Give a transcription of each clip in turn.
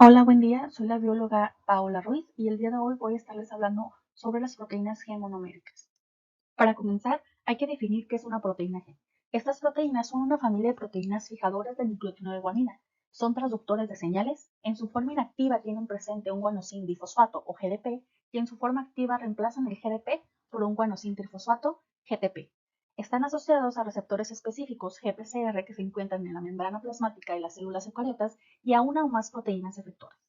Hola, buen día. Soy la bióloga Paola Ruiz y el día de hoy voy a estarles hablando sobre las proteínas G monoméricas. Para comenzar, hay que definir qué es una proteína G. Estas proteínas son una familia de proteínas fijadoras del nucleótido de guanina. Son transductores de señales. En su forma inactiva tienen presente un guanosin difosfato o GDP y en su forma activa reemplazan el GDP por un guanosin trifosfato GTP. Están asociados a receptores específicos GPCR que se encuentran en la membrana plasmática de las células eucariotas y a una o más proteínas efectoras.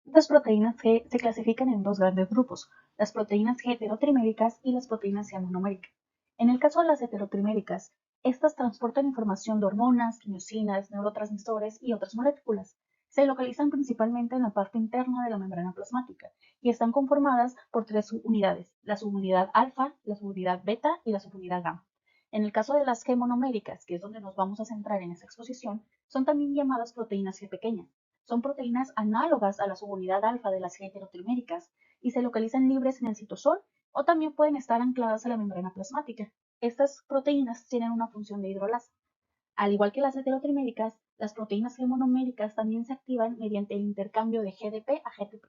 Las proteínas G se clasifican en dos grandes grupos, las proteínas G heterotriméricas y las proteínas G monoméricas. En el caso de las heterotriméricas, estas transportan información de hormonas, quimiosinas, neurotransmisores y otras moléculas. Se localizan principalmente en la parte interna de la membrana plasmática y están conformadas por tres subunidades, la subunidad alfa, la subunidad beta y la subunidad gamma. En el caso de las G monoméricas, que es donde nos vamos a centrar en esta exposición, son también llamadas proteínas G pequeñas. Son proteínas análogas a la subunidad alfa de las heterotriméricas y se localizan libres en el citosol o también pueden estar ancladas a la membrana plasmática. Estas proteínas tienen una función de hidrolasa. Al igual que las heterotriméricas, las proteínas G monoméricas también se activan mediante el intercambio de GDP a GTP.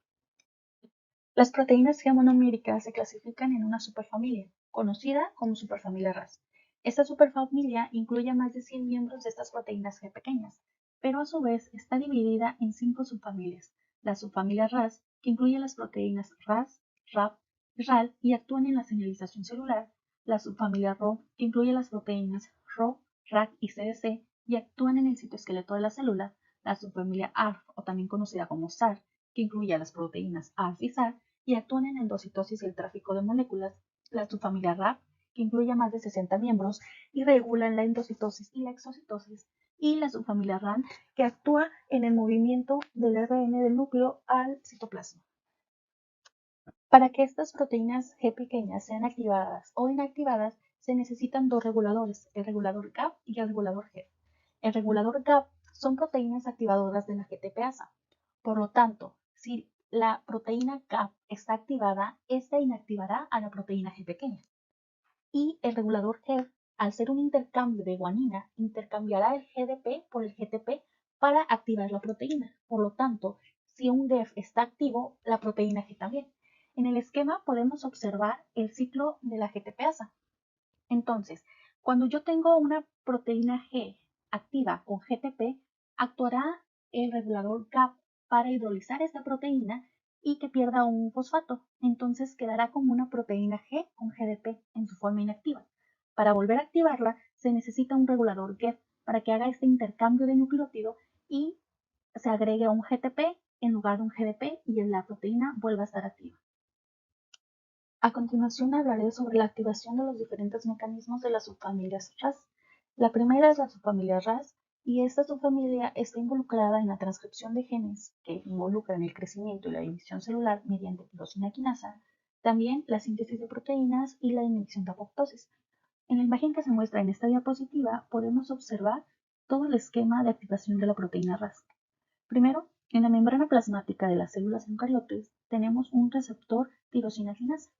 Las proteínas G monoméricas se clasifican en una superfamilia, conocida como superfamilia Ras. Esta superfamilia incluye a más de 100 miembros de estas proteínas G pequeñas, pero a su vez está dividida en 5 subfamilias. La subfamilia Ras, que incluye las proteínas Ras, RAP y RAL y actúan en la señalización celular. La subfamilia Rho, que incluye las proteínas Rho, RAC y CDC y actúan en el citoesqueleto de la célula. La subfamilia ARF, o también conocida como SAR, que incluye a las proteínas ARF y SAR y actúan en endocitosis y el tráfico de moléculas. La subfamilia RAP, que incluye a más de 60 miembros y regulan la endocitosis y la exocitosis, y la subfamilia RAN, que actúa en el movimiento del RN del núcleo al citoplasma. Para que estas proteínas G pequeñas sean activadas o inactivadas, se necesitan dos reguladores, el regulador GAP y el regulador G. El regulador GAP son proteínas activadoras de la GTPasa. Por lo tanto, si la proteína GAP está activada, esta inactivará a la proteína G pequeña. Y el regulador G, al ser un intercambio de guanina, intercambiará el GDP por el GTP para activar la proteína. Por lo tanto, si un GEF está activo, la proteína G también. En el esquema podemos observar el ciclo de la GTPasa. Entonces, cuando yo tengo una proteína G activa con GTP, actuará el regulador GAP para hidrolizar esta proteína y que pierda un fosfato. Entonces quedará como una proteína G con GDP en su forma inactiva. Para volver a activarla se necesita un regulador GEF para que haga este intercambio de nucleótido y se agregue un GTP en lugar de un GDP y la proteína vuelva a estar activa. A continuación hablaré sobre la activación de los diferentes mecanismos de las subfamilias Ras. La primera es la subfamilia Ras y esta subfamilia está involucrada en la transcripción de genes que involucran el crecimiento y la división celular mediante tirosina quinasa, también la síntesis de proteínas y la inhibición de apoptosis. En la imagen que se muestra en esta diapositiva podemos observar todo el esquema de activación de la proteína Ras. Primero, en la membrana plasmática de las células eucariotes tenemos un receptor tirosina quinasa.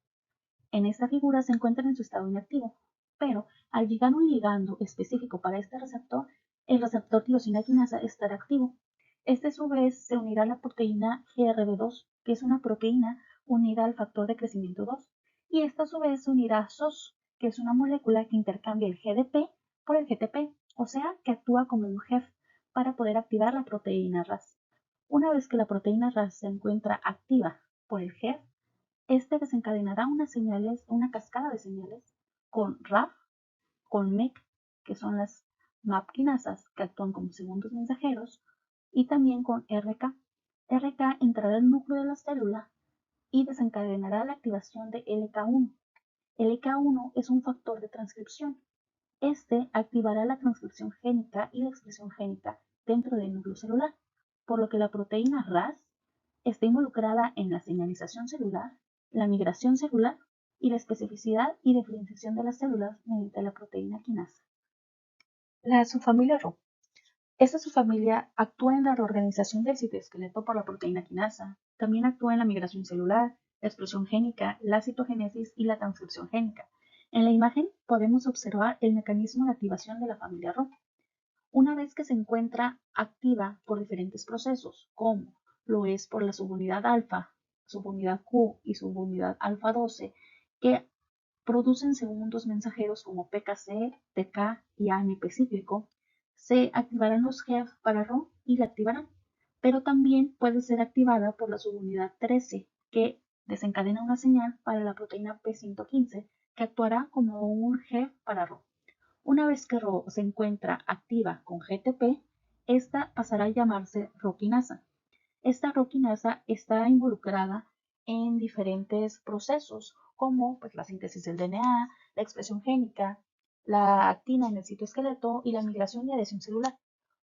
En esta figura se encuentra en su estado inactivo, pero al llegar un ligando específico para este receptor, el receptor tirosina quinasa estará activo. Este a su vez se unirá a la proteína GRB2, que es una proteína unida al factor de crecimiento 2, y esta a su vez se unirá a SOS, que es una molécula que intercambia el GDP por el GTP, o sea que actúa como un GEF para poder activar la proteína RAS. Una vez que la proteína RAS se encuentra activa por el GEF, este desencadenará una cascada de señales con RAF, con MEC, que son las MAP quinasas que actúan como segundos mensajeros, y también con RK. RK entrará al núcleo de la célula y desencadenará la activación de LK1. LK1 es un factor de transcripción. Este activará la transcripción génica y la expresión génica dentro del núcleo celular, por lo que la proteína RAS está involucrada en la señalización celular, la migración celular y la especificidad y diferenciación de las células mediante la proteína quinasa. La subfamilia Rho. Esta subfamilia actúa en la reorganización del citoesqueleto por la proteína quinasa. También actúa en la migración celular, la expresión génica, la citogénesis y la transcripción génica. En la imagen podemos observar el mecanismo de activación de la familia Rho. una vez que se encuentra activa por diferentes procesos, como lo es por la subunidad alfa, subunidad Q y subunidad alfa 12, que producen segundos mensajeros como PKC, TK y AMP cíclico, se activarán los GEF para RO y la activarán, pero también puede ser activada por la subunidad 13, que desencadena una señal para la proteína P115, que actuará como un GEF para RO. Una vez que RO se encuentra activa con GTP, esta pasará a llamarse roquinasa. Esta roquinasa está involucrada en diferentes procesos, como pues, la síntesis del DNA, la expresión génica, la actina en el citoesqueleto y la migración y adhesión celular.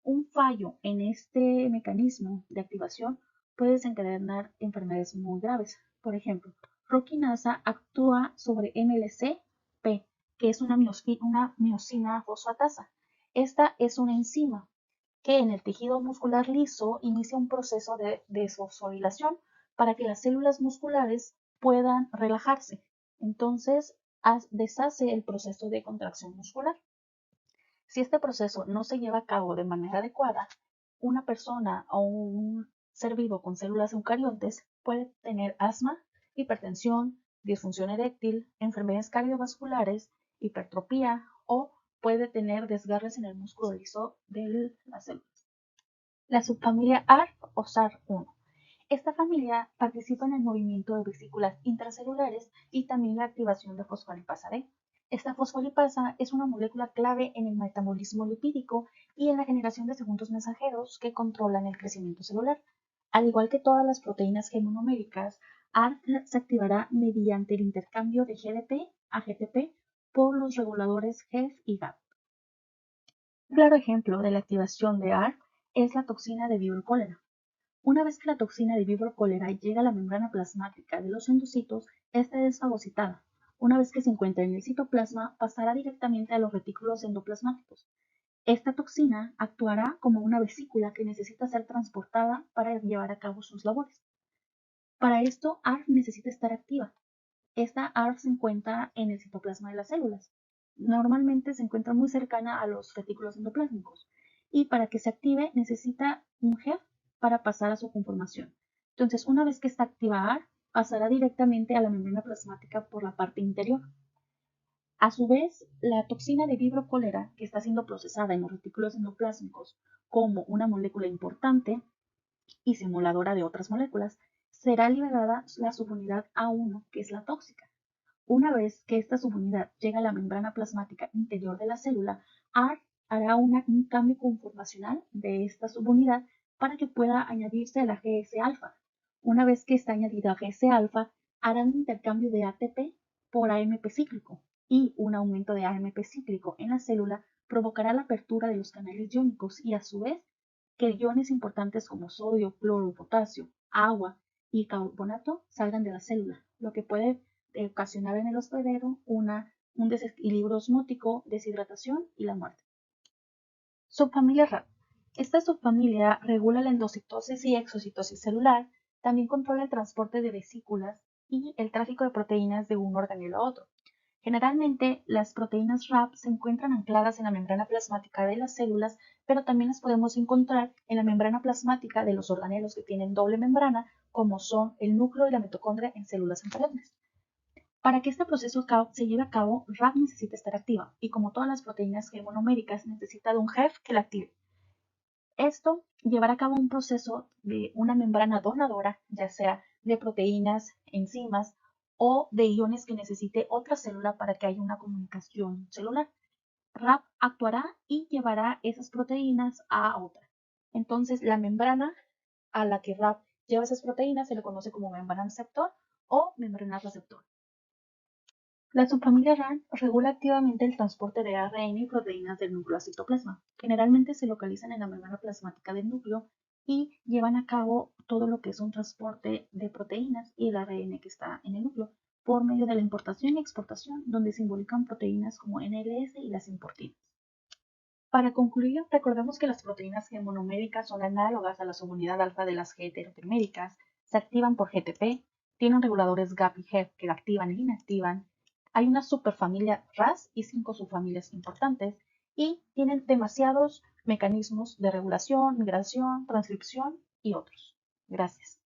Un fallo en este mecanismo de activación puede desencadenar enfermedades muy graves. Por ejemplo, roquinasa actúa sobre MLC-P, que es una miosina fosfatasa. Esta es una enzima que en el tejido muscular liso inicia un proceso de desfosforilación para que las células musculares puedan relajarse. Entonces, deshace el proceso de contracción muscular. Si este proceso no se lleva a cabo de manera adecuada, una persona o un ser vivo con células eucariontes puede tener asma, hipertensión, disfunción eréctil, enfermedades cardiovasculares, hipertropía o puede tener desgarres en el músculo liso de las células. La subfamilia ARF o SAR1. Esta familia participa en el movimiento de vesículas intracelulares y también la activación de fosfolipasa D. Esta fosfolipasa es una molécula clave en el metabolismo lipídico y en la generación de segundos mensajeros que controlan el crecimiento celular. Al igual que todas las proteínas gemonoméricas, ARF se activará mediante el intercambio de GDP a GTP por los reguladores GEF y GAP. Un claro ejemplo de la activación de ARF es la toxina de Vibrio cólera. Una vez que la toxina de Vibrio cólera llega a la membrana plasmática de los endocitos, esta es fagocitada. Una vez que se encuentra en el citoplasma, pasará directamente a los retículos endoplasmáticos. Esta toxina actuará como una vesícula que necesita ser transportada para llevar a cabo sus labores. Para esto, ARF necesita estar activa. Esta ARF se encuentra en el citoplasma de las células. Normalmente se encuentra muy cercana a los retículos endoplásmicos y para que se active necesita un GEF para pasar a su conformación. Entonces, una vez que está activa ARF, pasará directamente a la membrana plasmática por la parte interior. A su vez, la toxina de Vibrio cólera, que está siendo procesada en los retículos endoplásmicos como una molécula importante y simuladora de otras moléculas, será liberada la subunidad A1, que es la tóxica. Una vez que esta subunidad llega a la membrana plasmática interior de la célula, ARF hará un cambio conformacional de esta subunidad para que pueda añadirse a la GS-alfa. Una vez que está añadida a GS-alfa, hará un intercambio de ATP por AMP cíclico y un aumento de AMP cíclico en la célula provocará la apertura de los canales iónicos y a su vez que iones importantes como sodio, cloro, potasio, agua y carbonato salgan de la célula, lo que puede ocasionar en el hospedero un desequilibrio osmótico, deshidratación y la muerte. Subfamilia RAP. Esta subfamilia regula la endocitosis y exocitosis celular, también controla el transporte de vesículas y el tráfico de proteínas de un organelo a otro. Generalmente, las proteínas RAP se encuentran ancladas en la membrana plasmática de las células, pero también las podemos encontrar en la membrana plasmática de los organelos que tienen doble membrana, como son el núcleo y la mitocondria en células embriones. Para que este proceso se lleve a cabo, RAP necesita estar activa y como todas las proteínas gemonoméricas necesita de un GEF que la active. Esto llevará a cabo un proceso de una membrana donadora, ya sea de proteínas, enzimas o de iones que necesite otra célula para que haya una comunicación celular. RAP actuará y llevará esas proteínas a otra. Entonces, la membrana a la que RAP lleva esas proteínas se le conoce como membrana receptor o membrana receptor. La subfamilia RAN regula activamente el transporte de ARN y proteínas del núcleo al citoplasma. Generalmente se localizan en la membrana plasmática del núcleo y llevan a cabo todo lo que es un transporte de proteínas y el ARN que está en el núcleo por medio de la importación y exportación, donde se involucran proteínas como NLS y las importinas. Para concluir, recordemos que las proteínas gemonoméricas son análogas a la subunidad alfa de las G heteroteriméricas, se activan por GTP, tienen reguladores GAP y GEF que la activan e inactivan, hay una superfamilia RAS y 5 subfamilias importantes y tienen demasiados mecanismos de regulación, migración, transcripción y otros. Gracias.